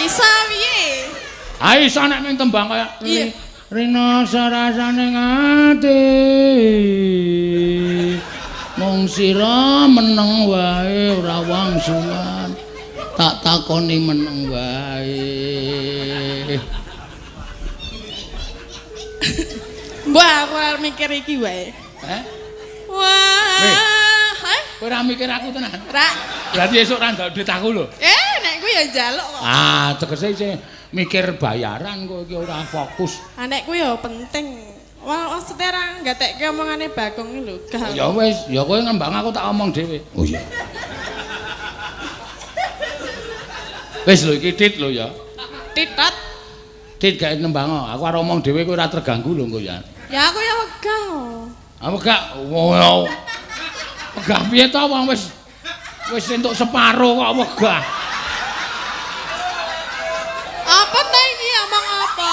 Isa piye? Ah isa nek ming tembang kaya Rina sarasane ngati mung sira meneng wae ora wangsulan tak takoni meneng wae Mbah aku ora mikir iki wae. Wah. Kowe ora mikir aku tenan. Ra. Berarti esuk ra ndok duit aku lho. Nek kuwi ya njaluk kok. Ah, tegese isih mikir bayaran kok iki ora fokus. Nek kuwi ya penting. Wah, maksudnya ra gatekke omongane Bagong iki lho, Gal. Ya wis, ya kowe ngembang aku tak omong dhewe. Oh iya. Wis lho iki tit lho ya. Titot. Tit gawe nembang aku arep omong dhewe kowe ora terganggu lho engko ya. Ya aku ya wegah. Apa gak? Wow. Wegah piye to wong wis entuk separo kok wegah. Apa ta iki omong apa?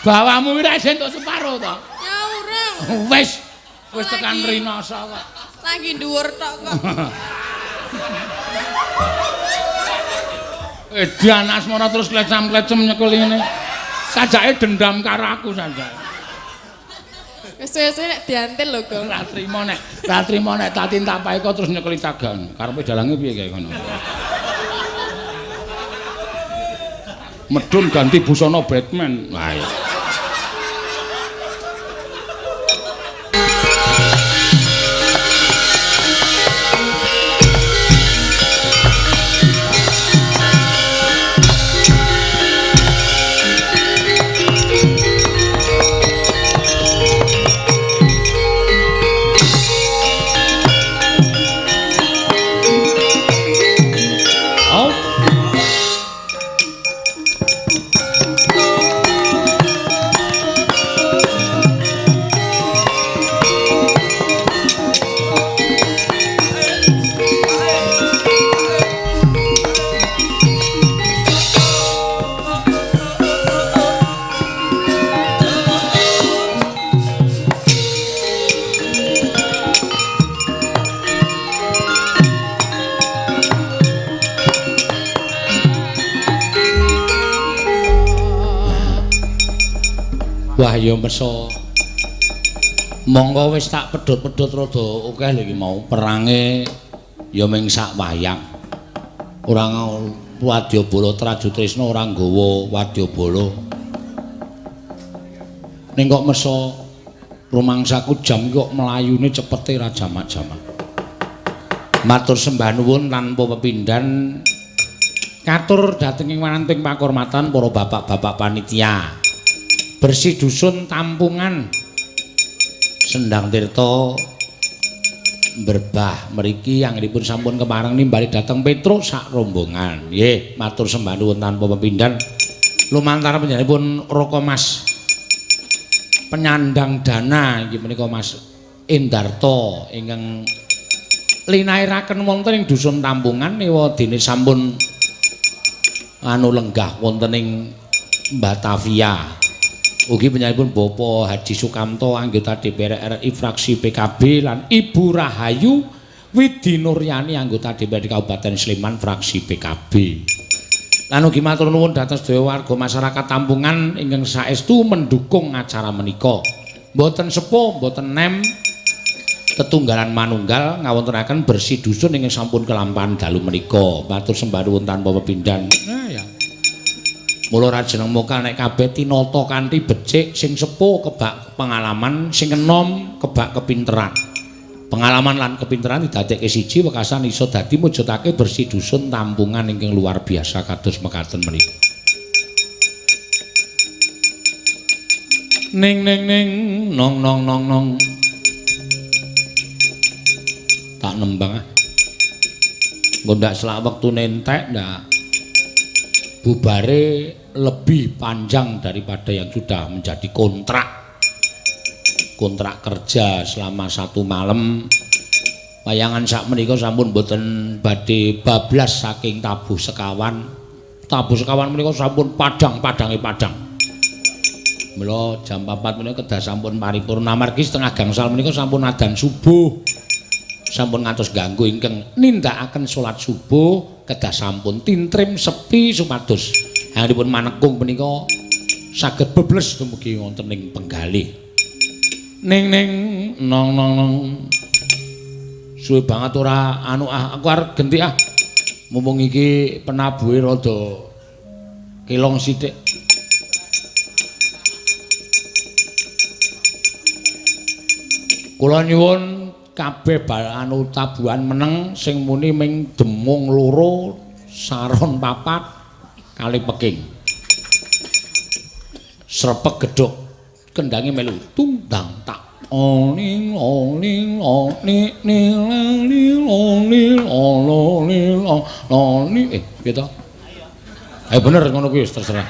Bawamu ora entuk separo to. Ya urung. Wis tekan Rinasa kok. Lagi dhuwur tok kok. Edan asmara terus klecam-klecem nyekel ngene. Sajake dendam karo aku sajake. Wis suwe-suwe nek diantil lho, Gong. Ra trimo nek tak tintapai kok terus nyekeli tagan. Karepe dalange piye kae ngono. Medun ganti busana Batman. Wah. Wah ya meso. Monggo wis tak pedhot-pedhot rada akeh lho iki mau perange ya ming sak wayang. Ora Wadyabala Trajutrisna ora nggawa wadyabala. Ning kok meso rumangsaku jam kok melayune cepete ra jamak-jamak. Matur sembah nuwun tanpa pepindhan katur dhateng ing wanting pakurmatan para bapak-bapak panitia. Bersih dusun Tampungan Sendang Tirta Berbah mriki anggenipun sampun kemareng nimbali dhateng Petruk sak rombongan. Nggih, matur sembah nuwun tanpa pepindhan lumantar panjenenganipun Raka Mas penyandang dana inggih menika Mas Endarto ingkang linairaken wonten ing dusun Tampungan mewa dene sampun lenggah wonten ing Batavia. Ugi penyanipun Bapak Haji Sukamto anggota DPR RI fraksi PKB lan Ibu Rahayu Widi Nuryani anggota DPRD Kabupaten Sleman fraksi PKB. Lan ugi matur nuwun dhateng sedaya warga masyarakat Tampungan ingkang saestu mendukung acara menika. Mboten sepuh, mboten nem tetunggalan manunggal ngawontenaken bersih dusun ingkang sampun kelampahan dalu menika. Matur sembah nuwun tanpa pepindhan. Ya. Mula rajeneng mokal nek kabeh tinata kanthi becik sing sepuh kebak pengalaman sing enom kebak kepinteran. Pengalaman lan kepinteran didadekke siji wekasan iso dadi mujudake bersih dusun Tampungan ingkang luar biasa kados mekaten menika. Ning nong nong. Tak nembang ah. Engko ndak selak wektune entek ndak bubare lebih panjang daripada yang sudah menjadi kontrak kerja selama 1 malam. Wayangan sak menika sampun boten badhe bablas saking tabuh sekawan menika sampun padang. Mula jam 4 menika kedah sampun paripurna margi setengah gangsal menika sampun adzan subuh. Sampun ngantos ganggu ingkang nindakaken salat subuh kedah sampun tintrim sepi supados Anggenipun manekung punika saged bebles dumugi wonten ing penggalih. Ning nong suwe banget ora aku arep genti mumpung iki penabuhe rada kelong sithik. Kula nyuwun kabeh tabuhan meneng sing muni ming demung loro saron papat kali peking. Srepeg gedhok kendange melu tundang tak oning oning oning ning oning gitu. Ayo bener ngono kuwi wis terserah.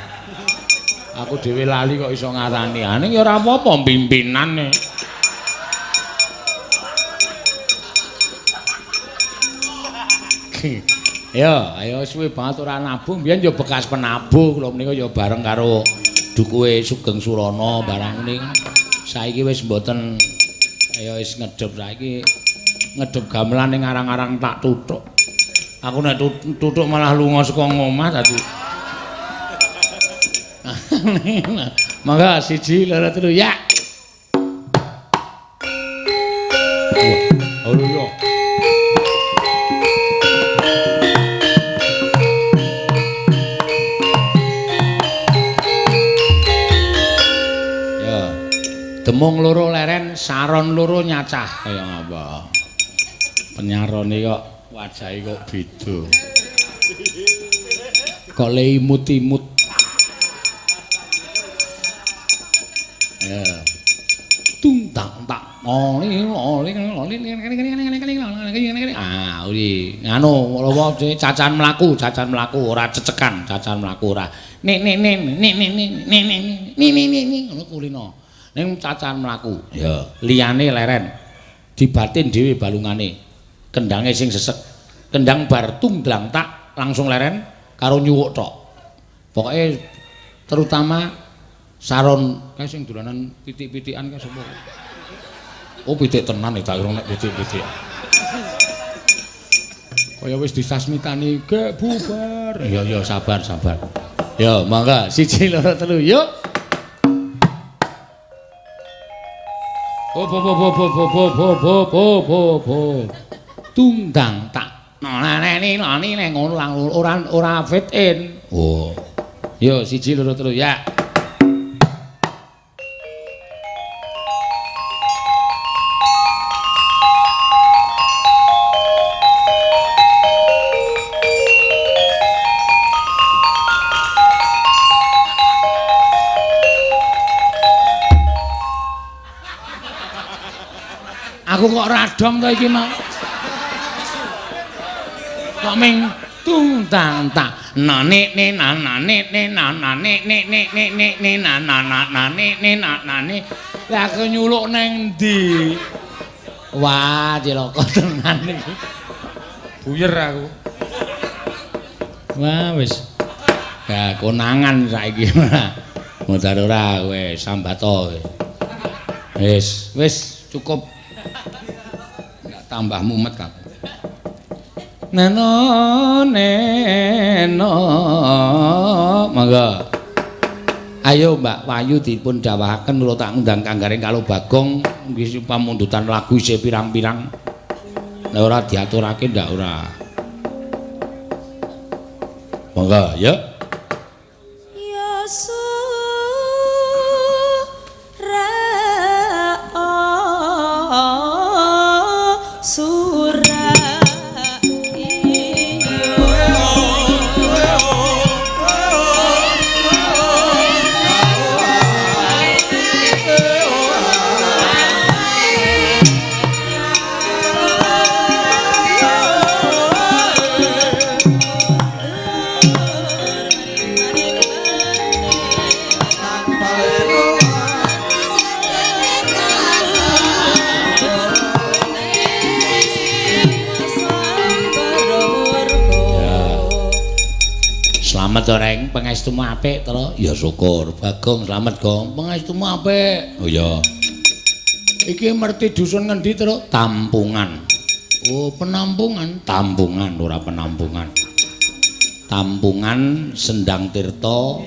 Aku dhewe lali kok iso ngarani. Ning ya ora apa-apa pimpinane. Ya, ayo suwe banget ora nabuh. Mbiyen ya bekas penabuh kula menika ya bareng karo dukuhe Sugeng Surana barang ning. Saiki wis mboten ayo wis ngedhep saiki ngedhep gamelan ning arang-arang tak tuthuk. Aku nek tuthuk malah lunga saka ngomah dadi. Mangga siji loro telu ya. Oh yo. Demung loro leren, saron loro nyacah kaya ngapa. Penyarone kok wajahe kok beda. Kok le imut-imut. Ya. Tungtang tak. Ah, uli. Nganu, apa cacan mlaku ora cecekan, cacan mlaku ora. Nek ngono kulino. Ning cacan mlaku. Ya, liyane leren. Dibatin dhewe balungane. Kendange sing sesek. Kendang bar tungdlang tak langsung leren karo nyuwuk tok. Pokoke terutama saron kae sing dolanan pitik-pitikan kae sapa? Oh, pitik tenan tak kira nek pitik-pitik. Kaya wis disasmitani gek bubar. Ya sabar. Ya, mangga siji loro telu yuk. Tunggang tak nani ngono ora fit in. Oh. Yo siji loro telu ya. Aku kok radong to iki mau. Kok ming tungtang tak nane lah aku nyuluk nang ndi. Wah, cilaka tenan iki. Buyer aku. Wah, wis. Ya konangan saiki ora. Modar ora kowe sambato. Wis cukup. Tambah mumet kan. Neno mangga. Ayo Mbak Wayu dipun dawahaken kula tak undang kanggaring kalau Bagong nggih pamundutan lagu isih pirang-pirang. Nek ora diaturake ndak ora. Mangga ya. Doreng pangestumu apik to. Ya syukur. Bagong slamet, Gong. Pangestumu apik. Oh ya. Iki merti dusun ngendi, Tru? Tampungan. Oh, penampungan. Tampungan ora penampungan. Tampungan Sendang Tirta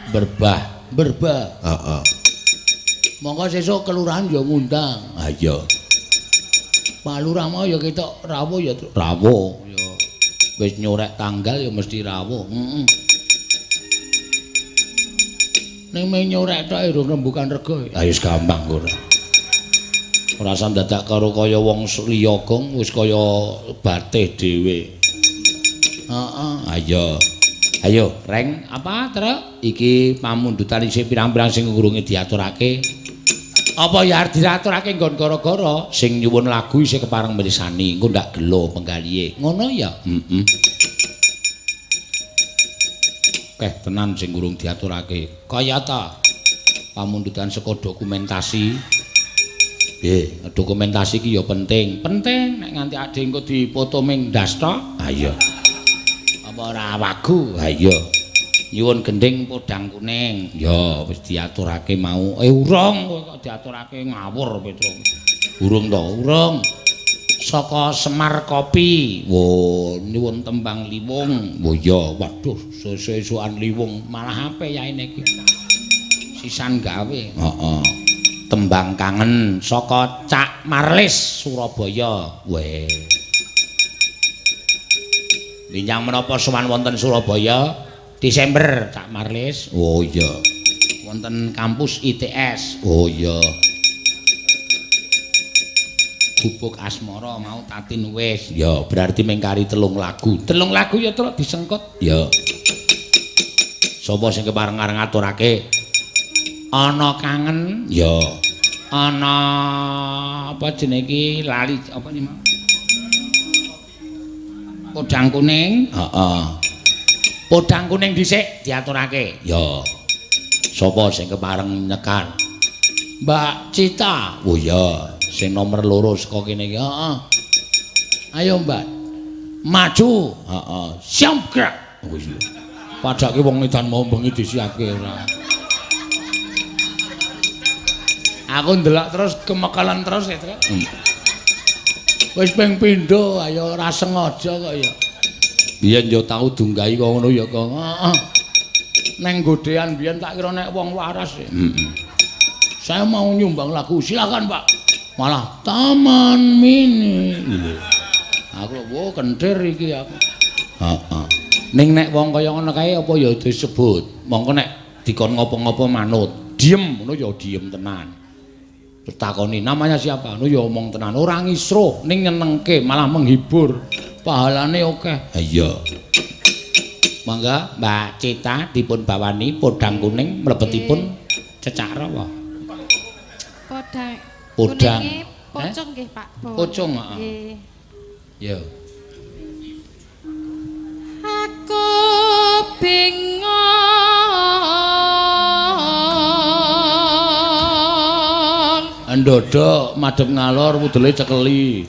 Berbah. Heeh. Monggo sesuk kelurahan ya ngundang. Ha iya. Pak Lurah mau ya ketok rawuh ya rawuh ya. Wis nyorek tanggal ya mesti rawuh. Heeh. Ning meh nyorek tok urung rembukan rega. Ah wis gampang kok. Ora usah dadak karo kaya wong liya gong wis kaya batih dhewe. Heeh. Ayo. Ayo, Reng, apa truk? Iki pamundutan isih pirang-pirang sing ngurunge diaturake. Apa ya arep diaturake nggon gara-gara sing nyuwun lagu isih kepareng mirsani, engko ndak gelo penggalihe. Ngono ya? Heeh. Keh tenan sing urung diaturake. Kaya ta pamundutan saka dokumentasi. Nggih, dokumentasi iki ya penting. Penting nek nganti ade engko dipoto ming ndas tok. Ha iya. Apa ora wagu? Ha iya. Nyuwun gending podang kuning. Ya wis diaturake mau. Urung kok diaturake ngawur Petro. Urung to, urung. Saka Semar Kopi. Wo, nyuwun tembang liwung. Wo ya, waduh, sesuk-esukan liwung malah apik yaene iki. Sisan gawe. Heeh. Tembang kangen saka Cak Marlis Surabaya. Weh. Linjang menapa sowan wonten Surabaya Desember Cak Marlis. Oh iya. Wonten kampus ITS. Oh iya. Gubuk asmara mau tatin wis. Ya, berarti mengkari 3 lagu. 3 lagu ya terus disengkut. Ya. Sapa sing kepareng ngaturake? Ana kangen. Ya. Ana apa jenenge iki lali apa iki mau? Podang kuning. Heeh. Podang kuning dhisik diaturake. Ya. Sapa sing kepareng nyekar? Mbak Cita. Oh ya, sing nomor 2 saka kene iki. Heeh. Ayo, Mbak. Maju. Heeh. Siap gerak. Oh iya. Padake wong edan mau bengi disiapke ora. Aku ndelok terus kemekalan terus ya, Tru. Wis ping pindho ayo ora sengaja kok ya. Biyen yo tau dunggahi kok ngono ya kok. Heeh. Neng godean biyen tak kira nek wong waras. Heeh. Saya mau nyumbang lagu. Silakan, Pak. Malah Taman Mini. Aku wo kentir iki aku. Heeh. Ning nek wong kaya ngono kae apa ya disebut. Mongko nek dikon ngopo-ngopo manut. Diem ngono ya diem tenan. Takoni namanya siapa? Nu ya omong tenan, ora ngisruh ning nyenengke, malah menghibur. Pahalane akeh. Ha iya. Mangga Mbak Cita dipun bawani podang kuning mlebetipun cecak rawa. Podang. Kuninge pocong nggih, Pak. Pocong, heeh. Nggih. Ya. Aku bingung Ndodok madhep ngalor wudele cekeli.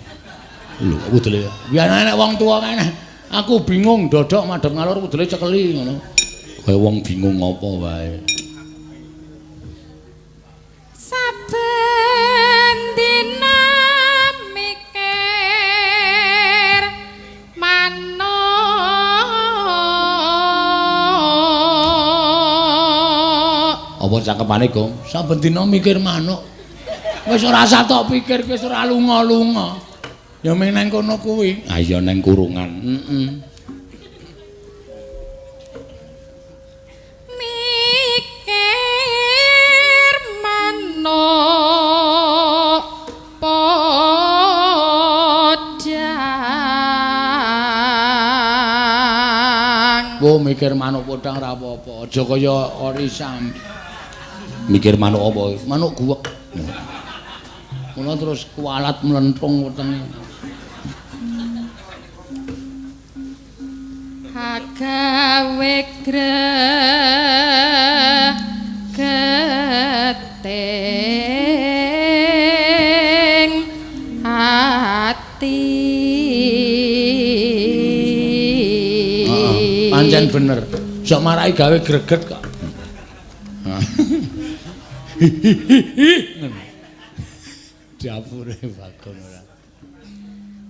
Lho, wudele. Biasane nek wong tuwa kene, aku bingung ndodok madhep ngalor wudele cekeli ngono. Kaya wong bingung apa wae. saben dina mikir manuk. Apa cakepane, Gong? Saben dina mikir manuk. Wis ora usah tok pikir, wis ora lunga-lunga. Ya ming nang kono kuwi. Ah iya nang kurungan. Heeh. Mikir manuk podang. Wo mikir manuk podang ora apa-apa. Aja kaya orisam. Mikir manuk apa? Manuk guwek. Mula terus kualat mlenthung wetenge. Agawe gregeting ati. Pancen bener. Sok marai gawe greget kok. Dapure Bagong ora.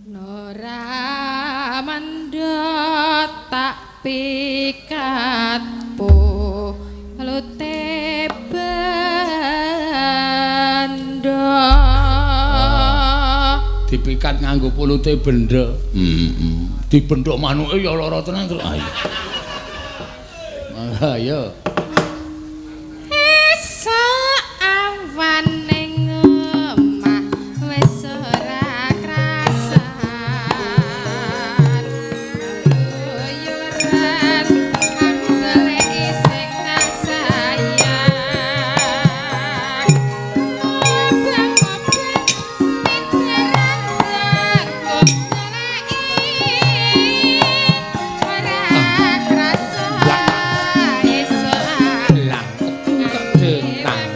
Nora mandot tak pikat po lute bendo dipikat nganggo pulute benda dibendhok manuke ya lara tenan terus ayo ayo esok awan ning omah wis ora krasan luyuran goleki sing kasayang obeng-obeng pikiran kok ora krasa esok lah kedentang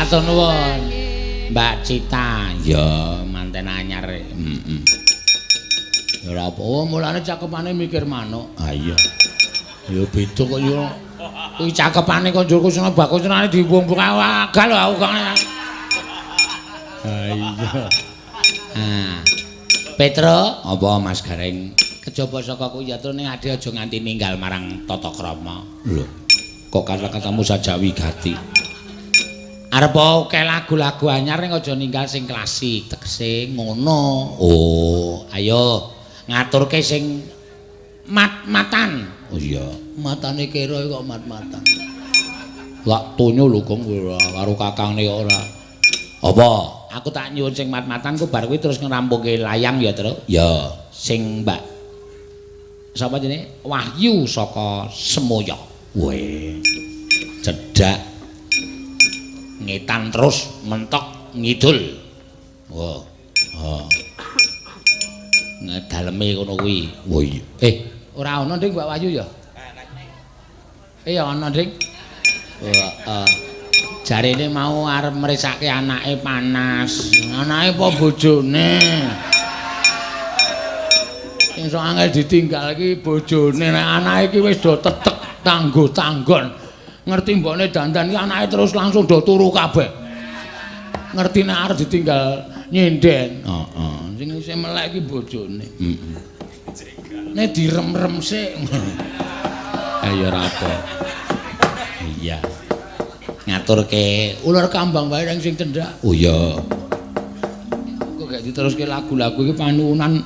Matur nuwun. Mbak Cita, ya manten anyar. Ya ora apa, mulane cakepane mikir manuk. Ah iya. Ya beda kok ya. Kuwi cakepane kok njur kusuna bakusane diwung-wung agal aku kok. Ah iya. Ah. Petro, apa Mas Gareng? Kejaba saka kuwi ya ning ade aja nganti ninggal marang tata krama. Lho. Kok kata-katamu saja wigati. Arep oke lagu-lagu anyar ning aja ninggal sing klasik, tegese ngono. Oh, ayo ngaturke sing mat-matan. Oh iya, matane kira kok mat-matan. Lak tonyo lho Gong karo kakangne ora. Apa? Aku tak nyuwun sing mat-matan ku bar kuwi terus ngrampunge layang ya, Tru. Ya, sing Mbak sapa jenenge? Wahyu saka Semoyo. Weh. Cedak. Ngetan terus mentok ngidul. Wah. Oh. Ngedaleme ngono kuwi. Oh iya. Ora ana Nding Mbak Wahyu ya? Ya ana Nding. Jarene mau arep mresake anake panas. Anake apa bojone? Sing sok angel ditinggal iki bojone. Nek anake iki wis do tetek tanggo-tanggon. Ngerti mbokne dandan iki anake terus langsung do turu kabeh. Ngerti nek arep ditinggal nyinden. Heeh. Sing isih melek iki bojone. Heeh. Nek direm-rem sik. Ayo ora apa. Iya. Ngaturke ular kambang wae sing cendhak. Oh iya. Kok gak diteruske lagu-lagu iki panuwunan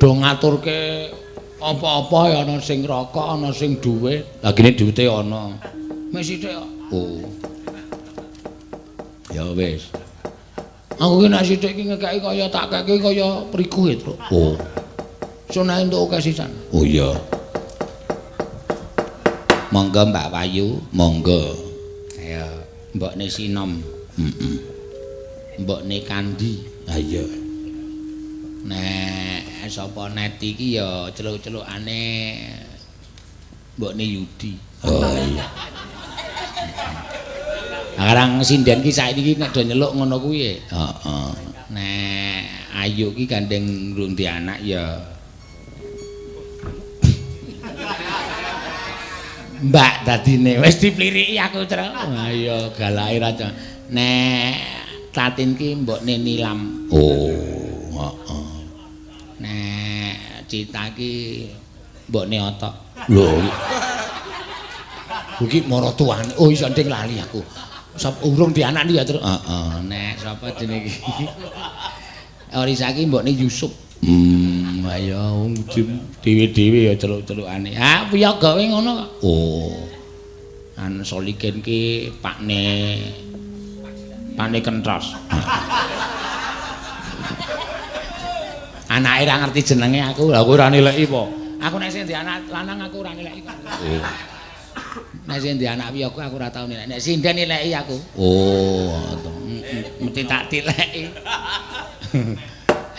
do ngaturke apa-apa ya ana sing rokok, ana sing dhuwit. Lah gene dhuwite ana. Mek sithik kok. Oh. Ya wis. Aku ki nek sithik iki ngekeki kaya tak keki kaya priku itu. Oh. Sunah entuk akeh sisan. Oh iya. Monggo Mbak Wayu, monggo. Ayo, mbokne Sinom. Heeh. Mbokne Kandi. Ha iya. Nek sapa net iki ya celuk-celukane mbokne Yudi. Oh iya. Sekarang sinden ki saiki nek do nyeluk ngono kuwi. Heeh. Nek Ayu ki gandeng ngrundi anak ya Mbak dadine wis dipliriki aku, Tru. Ha iya galake raja. Nek Tatin ki mbokne Nilam. Oh, heeh. Nek Cita ki mbokne Otok. Lho. Iki maratuane. Oh iso nding lali aku. Sop urung dianak ya, Tru. Heeh. Nek sapa jenenge iki? Orisa ki mbokne Yusuf. Ayo dhewe-dhewe ya celuk-celukane. Ha piye gawe ngono kok. Oh. An Solikin ki pakne Kentros. Anake ra ngerti jenenge aku. Lah kowe ora nileki apa? Aku nek sing di anak lanang aku ora nileki. Oh. Nek sing di anak piye aku ora tau nileki. Nek sinden nileki aku. Oh, mesti tak tileki.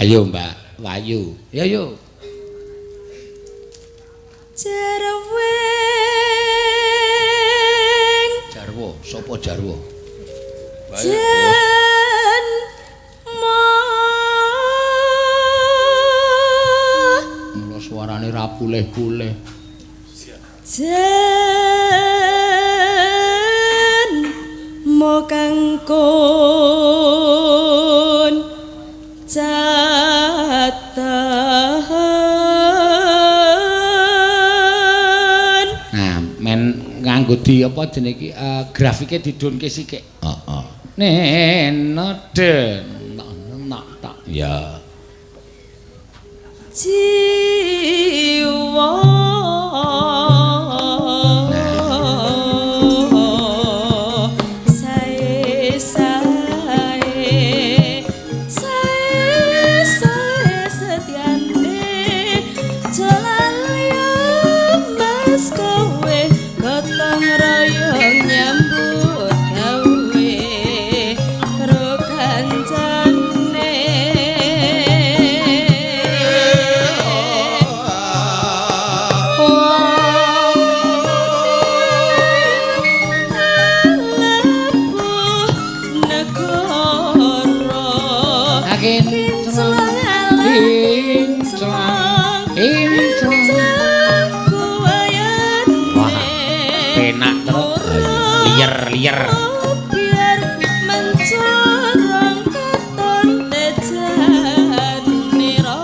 Ayo Mbak Wayu, ya yuk. Jarwo, sopo Jarwo? Jan Mula suarane ra pulih-pulih. Jan mo kangkon catan. Nah, men nganggo di apa jenenge iki grafike didunke sithik. Heeh. Nenoden tak ya. Jiwa liyer. biar mencorong katon tejan nira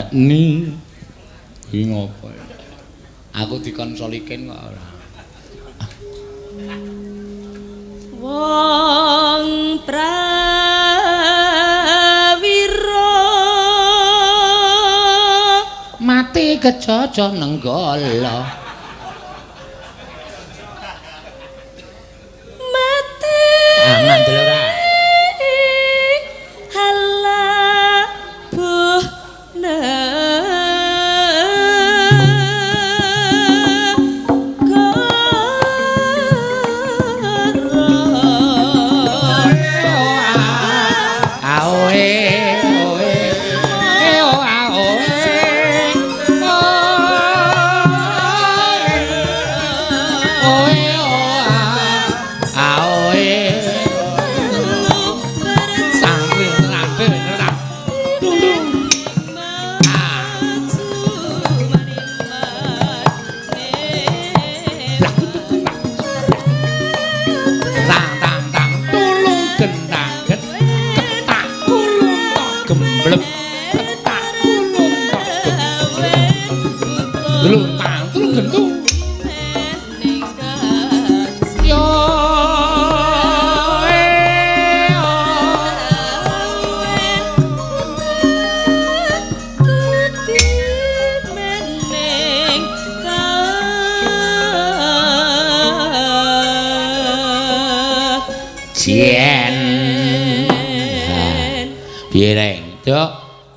ni kuwi ngopo ya? Aku dikonsoliken kok ora. Wong prawira Mati kejojo nenggala. mati Ngandel ora.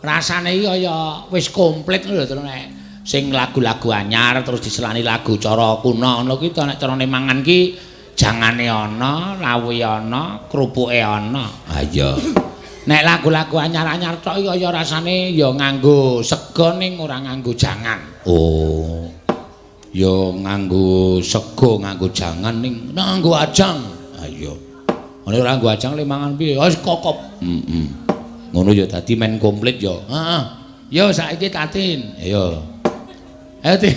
Rasane iki kaya wis komplit lho terus nek sing lagu-lagu anyar terus diselani lagu cara kuno ngono kuwi nek carane mangan ki jangane ana, lawuhe ana, krupuke ana. Ha iya. Nek lagu-lagu anyar-anyar tok iki kaya rasane ya nganggo sega ning ora nganggo jangan. Oh. Ya nganggo sega, nganggo jangan ning nganggo ajang. Ha iya. Nek ora nganggo ajang le mangan piye? Wis kokop. Ngono ya dadi men komplit ya. Heeh. Ya saiki Tatin. Ya. Ayo Tin.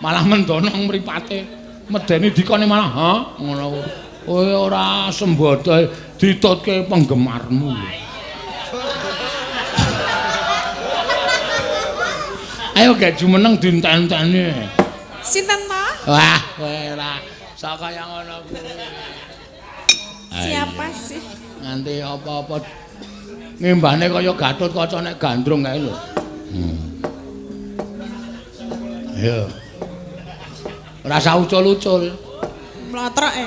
Malah mendonong mripate. Medeni dikone malah, ha? Ngono. Kowe ora sembodo ditutke penggemarmu. Ayo gak jumeneng dinten-teni. Sinten to? Wah, kowe ora saka yang ngono kuwi. Siapa sih? Nganti apa-apa ngimbane kaya Gatot Kaca nek gandrung kae lho. Ayo. Ora usah ucul-ucul. Mlotroke.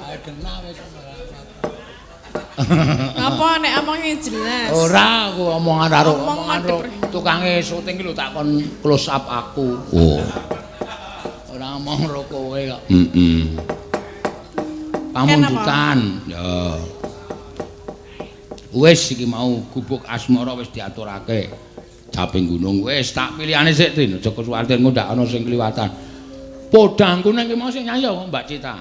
Ae kena wis. Apa nek omonge jelas? Ora, aku omongan karo tukange syuting lho tak kon close up aku. Oh. Ora omong karo kowe kok. Pamundutan. Ya. Wis iki mau gubuk asmara wis diaturake. Japing gunung wis tak pilihane sik Tin, aja kesuwarten ndak ana sing kliwatan. Podangku nang ki mau sing nyanyi Mbak Cita.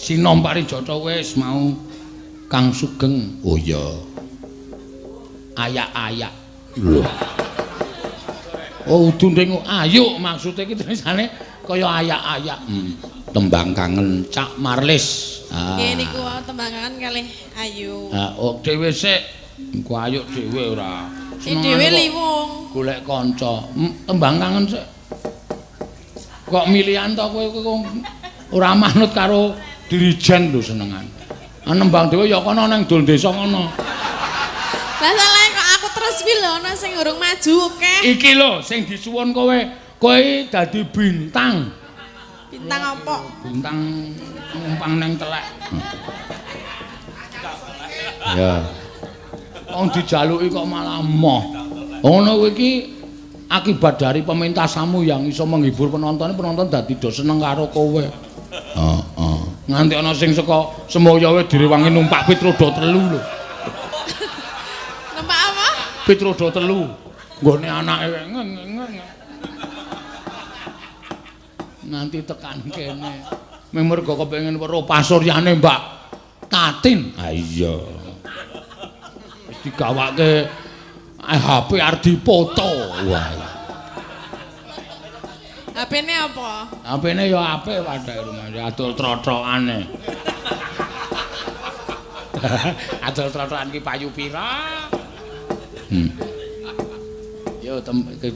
Sinom Parijata wis mau Kang Sugeng. Oh iya. Ayak-ayak. Lho. Oh udu ning ayo maksude iki tulisane kaya ayak-ayak. Tembang kangen Cak Marlis. Nggih niku tembangan kalih Ayu. Oh dhewe sik. Engko ayo dhewe ora. Dhewe liwung. Golek kanca. Tembang kangen sik. Kok milihan to kowe ora manut karo dirijen lho senengan. Nembang dhewe ya kono nang dol desa kono. Lah salah kok aku terus wi lho ana sing urung maju akeh. Iki lho sing disuwun kowe dadi bintang. Bintang apa? Bintang numpang nang telek. Ya. Wong dijaluki kok malah moh. Ngono kowe iki akibat dari pementasanmu yang iso menghibur penonton dadi do seneng karo kowe. Heeh. Nganti ana sing saka Semaya wis direwangi numpak pit roda 3 lho. Numpak apa? Pit roda 3. Nggone anake nganti tekan kene. Mergo kepengin weruh pasuryane Mbak Tatin. Ha iya. Wis digawake HP Ardi Poto. Wah. HP-ne apa? HP-ne ya apik padha rumah adol trotrokane. Adol trotrokan ki payu pira? Yo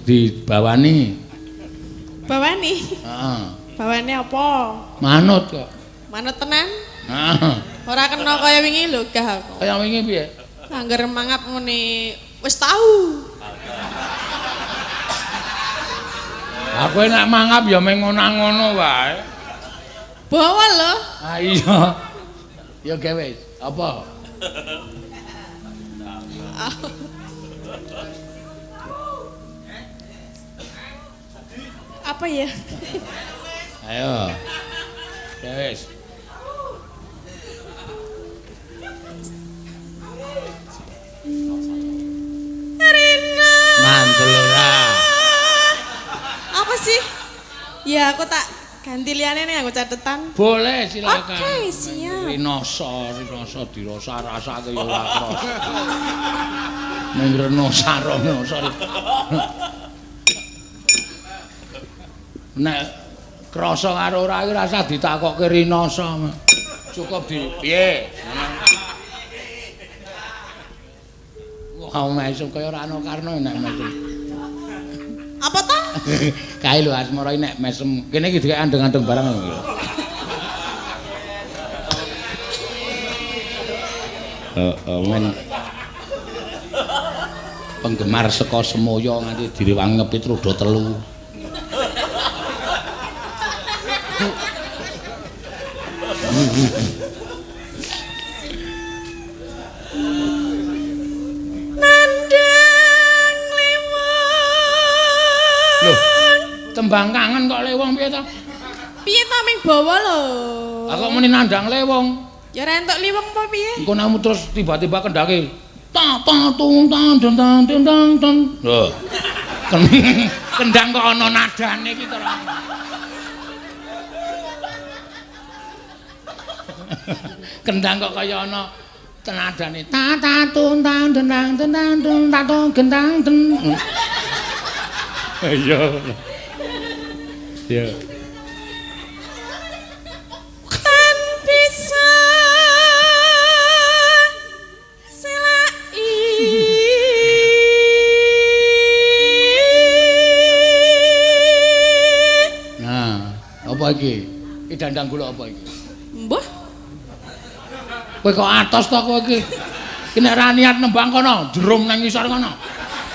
dibawani. Bawani. Heeh. Bawani apa? Manut kok. Manut tenan? Heeh. Ora kena kaya wingi lho gah aku. Kaya wingi piye? Angger mangap ngene wis tau. Aku nek mangap ya meng ngono wae. Bawa lho. Ah iya. Ya gawe apa? Apa ya? Ayo. Ya wis. Rina. Mantul ora. Apa sih? Ya aku tak ganti liyane nih aku catetan. Boleh silakan. Oke, siap. Rinoso dirasa-rasake ya ora krasa. Ning renosa. Nek krasa karo ora iki rasa ditakokke rinoso. Cukup di piye? Wah, mesem kaya ora ana karno nek mesem. Apa ta? Kae lho asmara nek mesem. Kene iki dikek andeng-andeng barang lho. Men penggemar saka Semaya nganti direwangi ngepit roda 3. Nandang lewong. Loh, tembang kangen kok lewong piye to? Piye ta ming bawa lho? Aku muni nandang lewong. Ya ora entuk liweng apa piye? Engko namu terus tiba-tiba kendake. Ta ta tung tan den tan den tan tan. Lho. Kendang kok ana nadane iki to. Kendang kok kaya ana tenadane. Ta ta tung tan den tan den tan tung ta tung gendang den. Iya. Ya. Apa iki? Iki dandang kula apa iki? Mbah. Kowe kok atos to kowe iki? Iki nek ra niat nembang kono, jerum nang ngisor kono.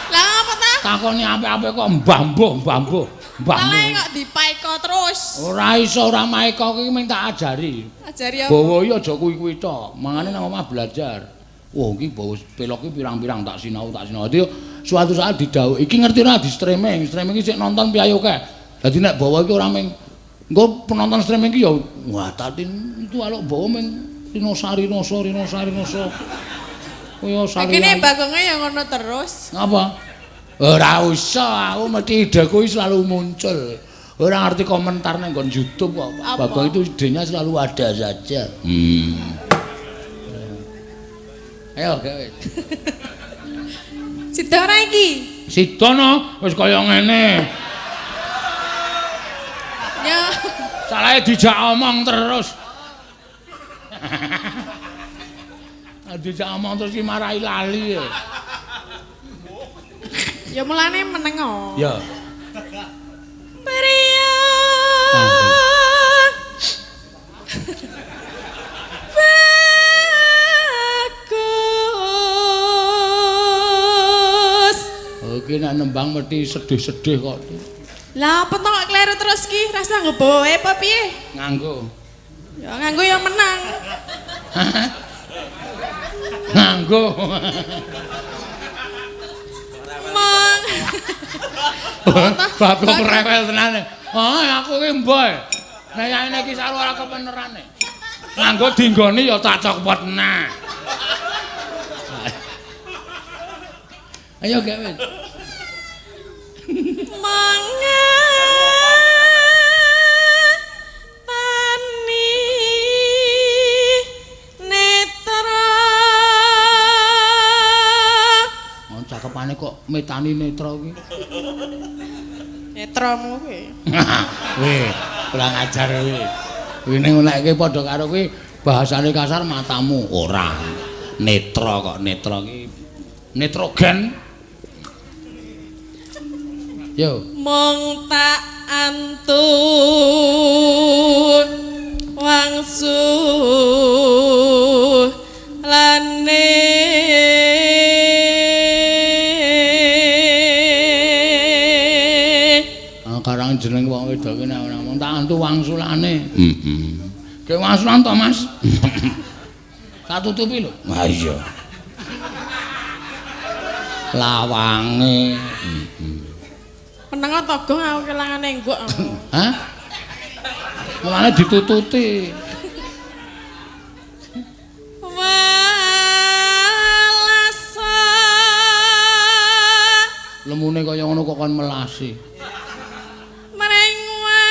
Lah apa ta? Takoni apik-apik kok mbah-mbuh. Malah kok dipaeka terus. Ora iso ora maeka iki mung tak ajari. Ajari apa? Bawa iki aja kuwi-kuwi tok. Mangane nang omah belajar. Wah, iki bawa pelok iki pirang-pirang tak sinau. Dadi suatu saat didhawuhi, iki ngerti ora di streaming. Streaming iki sik nonton piye kek. Dadi nek bawa iki ora mung engko penonton streaming iki ya wah Tatin itu alok bawa mung Rinosari. Kaya sari. Kene bagonge ya ngono terus. Ngapa? Ora usah, aku mesti ideku selalu muncul. Ora ngerti komentar nang nggon YouTube kok. Bagong itu idenya selalu ada saja. Ayo gawe. Sida ora iki? Sida no, wis kaya ngene. Ya. Salahe dijak omong terus. Dijak omong terus ki marahi lali. Ya mulane meneng kok. Ya. Priya. Bagus. Oke nek nembang mesti sedih-sedih kok. Lah apa to kok kleru terus ki? Rasa nggo bawa apa piye? Nganggo. Ya nganggo yang menang. Nganggo. Mang. Bagong rewel tenan. Aku ki mboh. Nek yane iki saru ora kebenerane. Nganggo dinggoni ya tak cokpot nah. Ayo gawe. Mangga tani netra. Cakepane kok metani netra kuwi. Netramu kuwi. Weh, kurang ajar kuwi. Kuwi ning nek iki padha karo kuwi bahasane kasar matamu ora. Netra kok netra ki nitrogen. Yo. Mong tak antun wangsul lane Karang jeneng wong wedok ki nek ngomong tak antu wangsulane. Ke wangsulan to, Mas? Tak tutupi lho. Ha iya. Lawange. Meneng to gong aku kelangane enggok. Hah? Mulane ditututi. Walasa. Lemune kaya ngono kok kon melasi. Merengwa.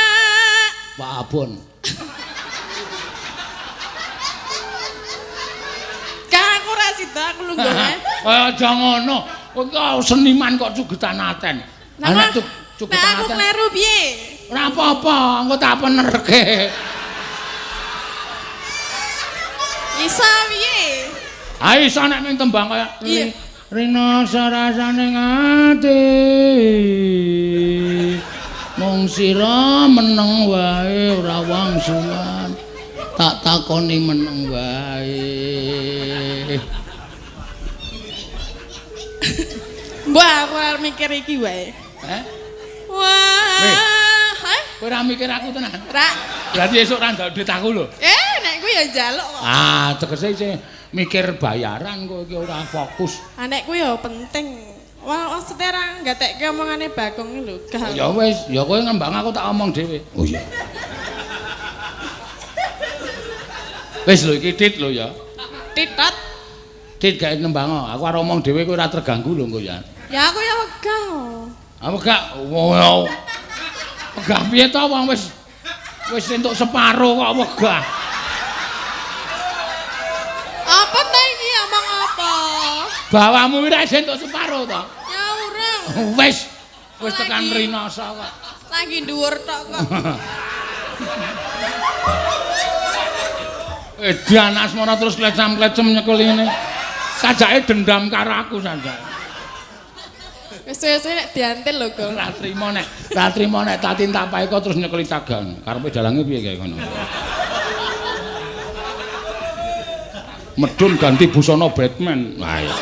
Pak Abon. Ka aku ra sida aku lunggone. Aja ngono. Kok seniman kok cugetan aten. Anak cukup aten. Aku kleru piye? Ora apa-apa, engko tak penerke. Isa piye? Ha iso nek ming tembang kaya Rina sarasane ngati. Mung sira meneng wae ora wangsulan. Tak takoni meneng wae. Mbah aku ora mikir iki wae. Wah. Kowe ora mikir aku tenan. Ra. Berarti esuk ra ndok duit aku lho. Nek kuwi ya njaluk kok. Tegese isih mikir bayaran kowe iki ora fokus. Nek kuwi ya penting. Wah, maksudnya ra gatekke omongane Bagong lho. Ya wis, ya kowe ngembang aku tak omong dhewe. Oh iya. Wis lho iki tit lho ya. Titot. Tit gawe nembang aku arep omong dhewe kowe ora terganggu lho engko ya. Ya aku ya wegah. Apa gak? Wow. Wegah piye to wong wis entuk separo kok wegah. Apa ta iki omong apa? Bawamu ora entuk separo to. Ya urung. Wis tekan Rinoso kok. Lagi dhuwur tok kok. Edan asmara terus klecam-klecem nyekel ngene. Sajake dendam karo aku sajake. Wis nek diantil lho, Gong. Ora trimo nek tak tintapai kok terus nyekeli tagang. Karepe dalange piye kae ngono. Medun ganti busana Batman. Wah iya.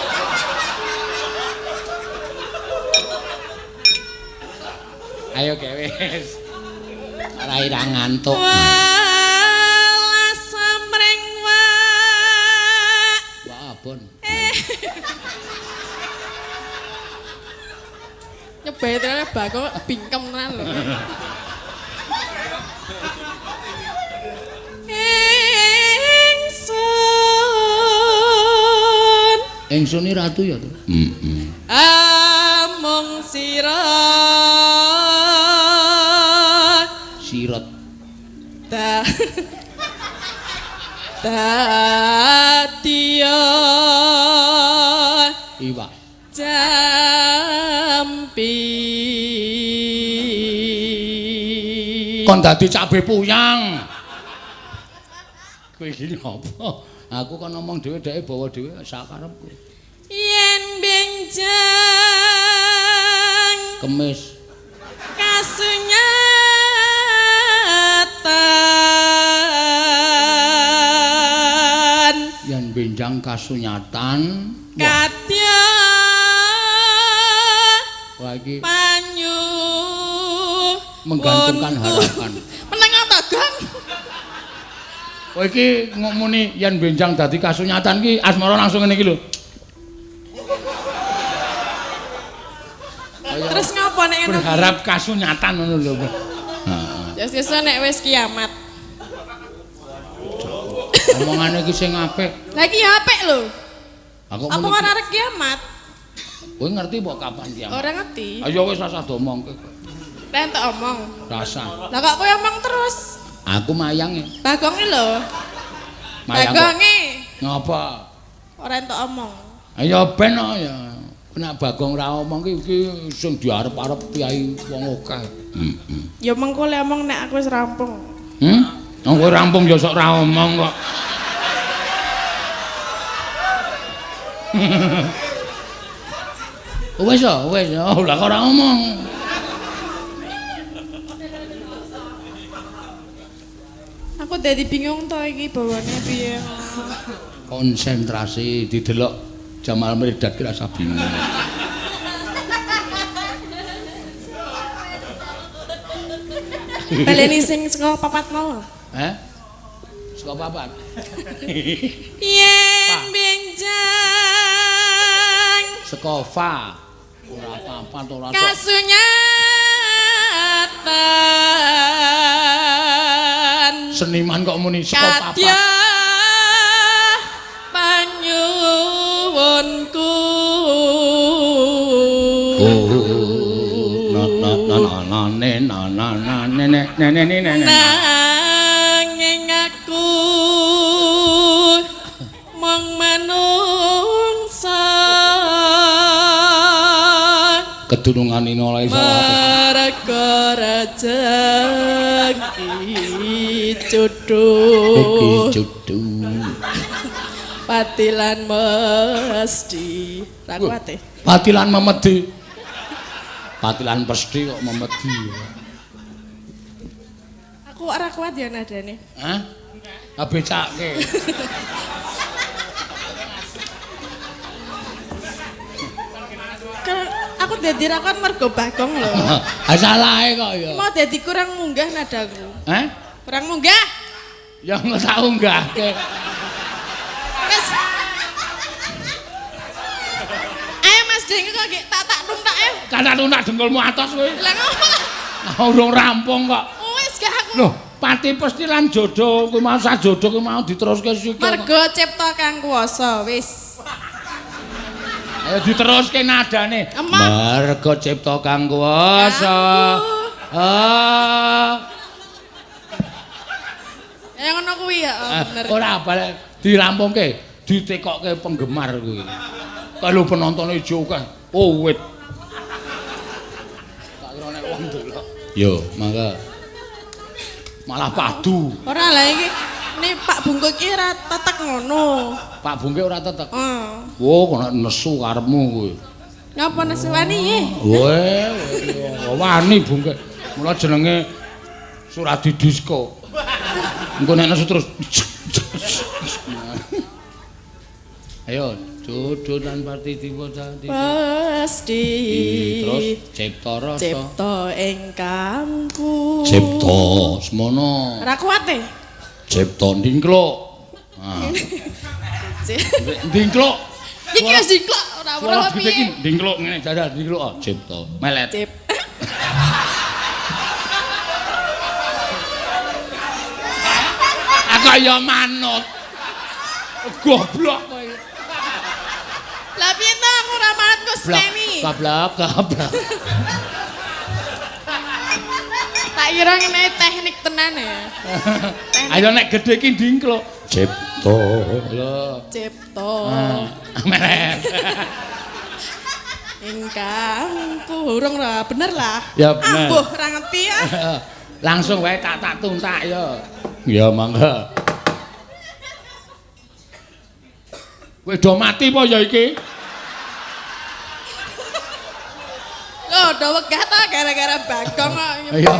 Ayo gawe wis. Ora ira ngantuk. Walas samreng wa. Wah, abon. Nyebae tenan Bagong bingkem tenan lho. Ingsun iki ratu ya to. Among sira sirut. Dadiya Iwak. Jampi. Kon dadi cabe puyang. Kowe iki apa? Aku kan ngomong dhewe dheke bawa dhewe sakarepku. Yen benjang Kemis. kasunyatan Yen benjang kasunyatan. kadya Wah iki panyu menggantungkan harapan. meneng apa Gang? Kowe iki ngomuni yen benjang dadi kasunyatan ki asmara langsung ngene iki lho. Terus ngapa nek ngono? Berharap kasunyatan ngono lho. Heeh. Jas nek wis kiamat. Omongane iki sing apik. Lah iki ya apik lho. Aku Apa ora arep kiamat? kowe ngerti mbok kapan kiamat? Ora ngerti. Ayo wis rasa domongke. Lah entuk omong. Rasa. Lah kok kowe omong terus? Aku mayange. Bagonge lho. Mayang. Bagonge. Ngapa? Ora entuk omong. Ayo ben ya. Nek Bagong ra omong iki sing diarep-arep piyai wong akeh. Ya mengko le omong nek aku wis rampung. Wong kowe rampung ya sok ra omong kok. Wes ya, lah kok ora omong. Aku dadi bingung to iki bawane piye. Konsentrasi didelok Jamal Mirdad ki rasa bingung. Baleni sing saka papat mau. Saka papat. Yen benjang Saka fa. Ora papat ora sok. kasunyatan Seniman kok muni saka kadya papat. panyuwunku. Nanging aku mung manungsa Kedunungan ino iso marga rejeki jodoh patilan mesti ra kuat e. Patilan memedi. Patilan pesti kok memedi. Aku ora kuat ya nadane. Hah? Becake. Aku dadi ra kuat mergo Bagong lho. Ah salahe kok ya. Mau dadi kurang munggah nadaku. Kurang munggah. Ya nggak tak unggahke. Wes. Ayo Mas Deng kok tak tuntak ya. Kata tunak dengkulmu atos kowe. Lah ngopo? Urung rampung kok. Wis gak aku. Loh, pati pesti lan jodoh kuwi mau sajodoh kuwi mau diteruske sikil. Mergo cipta kang kuwasa wis. Ayo diteruske nadane. Emang. Mergo cipta kang kuwasa. Ya ngono kuwi ya, bener. Ora balik dirampungke, ditekokke penggemar kuwi. Kalau penonton ijo kan, oh wit. Tak kira nek wong delok. Yo, mangga. Malah padu. Ora lah iki ini Pak Bungkuk iki ora tetek ngono. Pak Bungke ora tetek. Heeh. Kok nesu karepmu kuwi. Ngapa nesuwani iki? Wani Bungke. Mula jenenge Suradi Disco. Engko nek nesu terus. Ayo, jodoh dan parti tiba tadi. Pasti. Terus cipta rasa. Cipta ingkangku. Cipta semono. Ora kuat e. Cipta ndingkluk. Ndingkluk. Iki wis diklok ora ora piye. Ndingkluk ngene jajal ndingkluk cipta. Melet. Cip. Kaya manut. Goblok kowe. Lah piye to aku ora manut kok seneni. Gablak. Tak kira ngene teknik tenan ya. Ayo nek gedhe iki ndingklo. Cipto lho. Cipto. Meren. Ingkang burung lah, bener lah. Ya bener. Ambuh ora ngerti ya. Langsung wae tak tuntak ya. Ya mangga. Kowe do mati apa ya iki? Lho, do wegah ta gara-gara Bagong kok. Ya.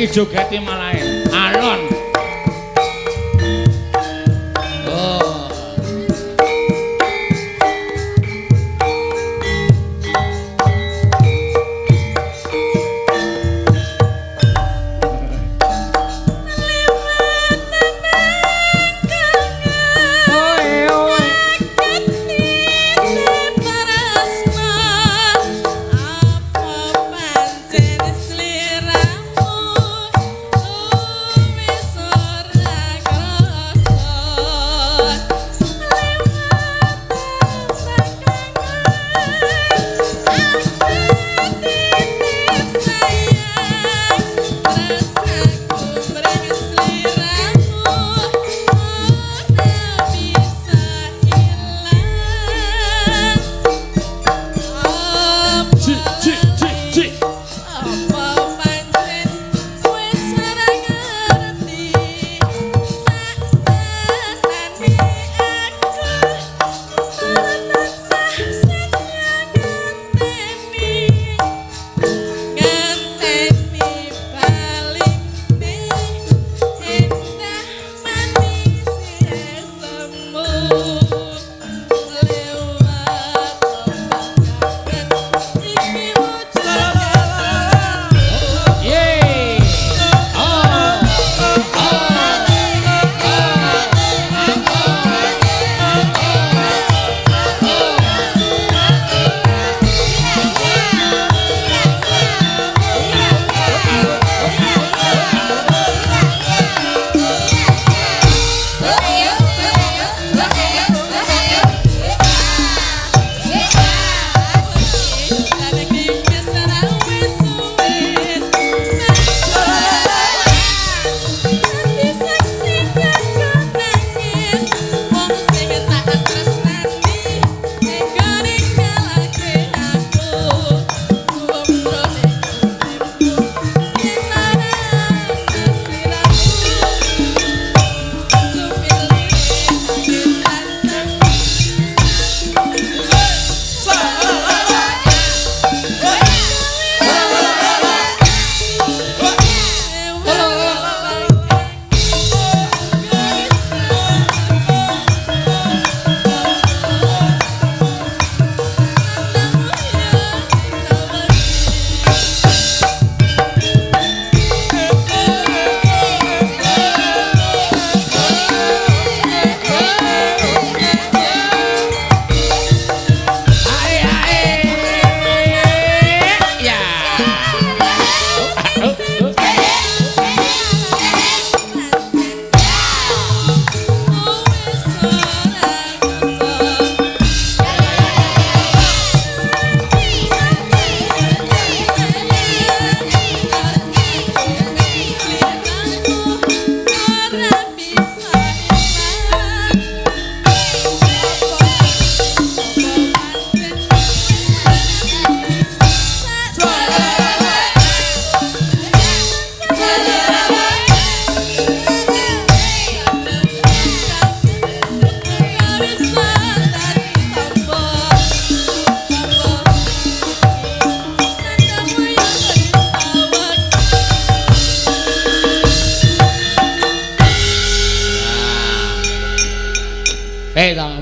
Jogeti malah alon. Apa pancen sliramu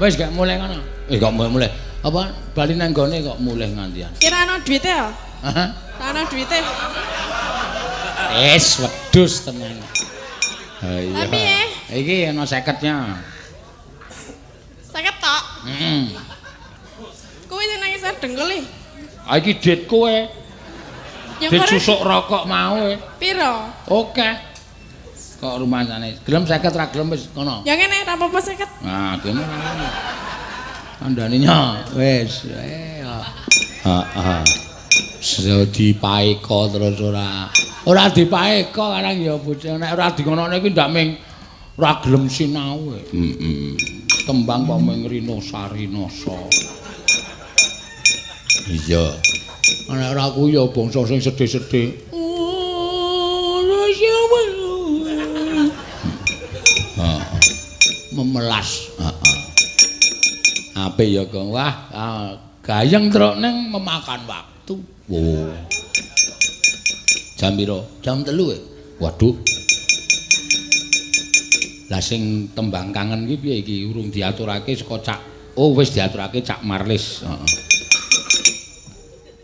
wis gak mulai ngono. Kok mulai. Apa bali nang gone kok mulai ngantian. Kira ana duwite ya? Hah? Ana duwite. Wis wedhus tenan. Ha iya. Tapi Iki ana 50-nya. 50 tok. Heeh. Kowe sing nang isor dengkul e. Ah iki dit kowe. Yang Dit kore susuk rokok mau e. piro? Oke. Kok rumangsane. Gelem 50 ra gelem wis kono. Ya ngene ra apa-apa 50. Nah, kene. Andaninya wis. Heeh. Sudah dipaeka terus ora dipaeka kadang ya bocah nek ora dingonone iki ndak ming ora gelem sinau. Heeh. Tembang kok ming rinosari nasa. Iya. Nek ora kuwi ya bangsa sing sedhe-sedhe. Memelas. Heeh. Apik ya, Gong. Wah, gayeng truk ning memakan waktu. Oh. Jam piro? Jam 3 ya? Waduh. Lah sing tembang kangen iki piye iki? Urung diaturake saka Cak. Oh, wis diaturake Cak Marlis. Heeh.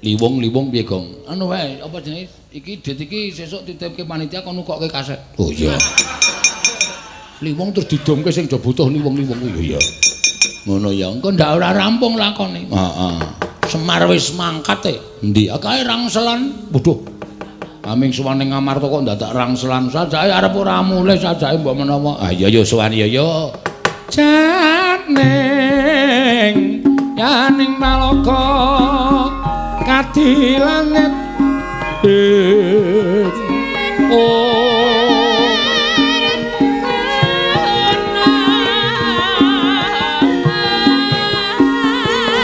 Liwong-liwong piye, Gong? Anu wae, apa jenenge? Iki dit iki sesuk titipke panitia kon nukokke kaset. Oh iya. Liwong terus didomke sing do butuh liwong-liwong kuwi ya. Ngono ya. Engko ndak ora rampung lakone. Heeh. Semar wis mangkat e. Endi? Akae rangselan. Waduh. Aming suwane Ngamarta kok dadak rangselan. Sajake arep ora mulih sajake mbok menawa. Ah iya ya suwan ya ya. Janeng yaning malaka kadilanget. Oh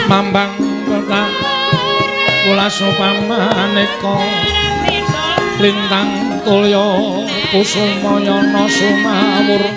Mambang kota kula supamaneka lintang tulya kusumayana sumawur